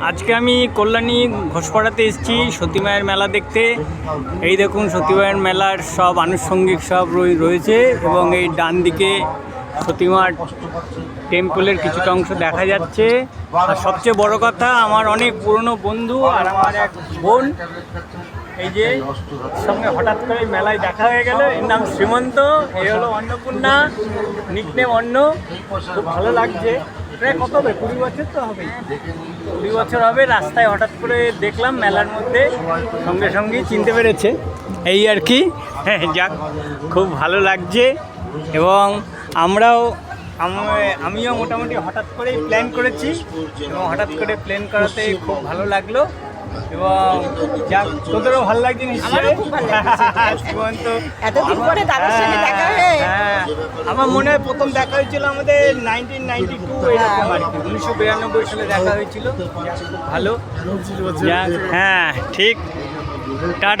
আজকে আমি কল্যাণী ঘোষপাড়াতে এসেছি সতী মায়ের মেলা দেখতে। এই দেখুন সতী মায়ের মেলার সব আনুষঙ্গিক সব রয়েছে এবং এই ডান দিকে সতী মার টেম্পলের কিছুটা অংশ দেখা যাচ্ছে। আর সবচেয়ে বড় কথা, আমার অনেক পুরনো বন্ধু আর আমার এক বোন এই যে সঙ্গে হঠাৎ করে মেলায় দেখা হয়ে গেল। এর নাম শ্রীমন্ত, এ হলো অন্নপূর্ণা, নিকনেম অন্ন। খুব ভালো লাগছে। প্রায় কত হবে, 20 বছর তো হবে, 20 বছর হবে। রাস্তায় হঠাৎ করে দেখলাম মেলার মধ্যে, সঙ্গে সঙ্গেই চিনতে পেরেছে, এই আর কি। যাক, খুব ভালো লাগছে। এবং আমিও মোটামুটি হঠাৎ করেই প্ল্যান করেছি এবং হঠাৎ করে প্ল্যান করাতে খুব ভালো লাগলো। এবং যাক, তোদেরও ভালো লাগছে নিশ্চয়ই। হ্যাঁ, আমার মনে হয় প্রথম দেখা হয়েছিল আমাদের 1992 এরকম আর কি, 1992 সালে দেখা হয়েছিল। খুব ভালো। হ্যাঁ ঠিক, টাটা।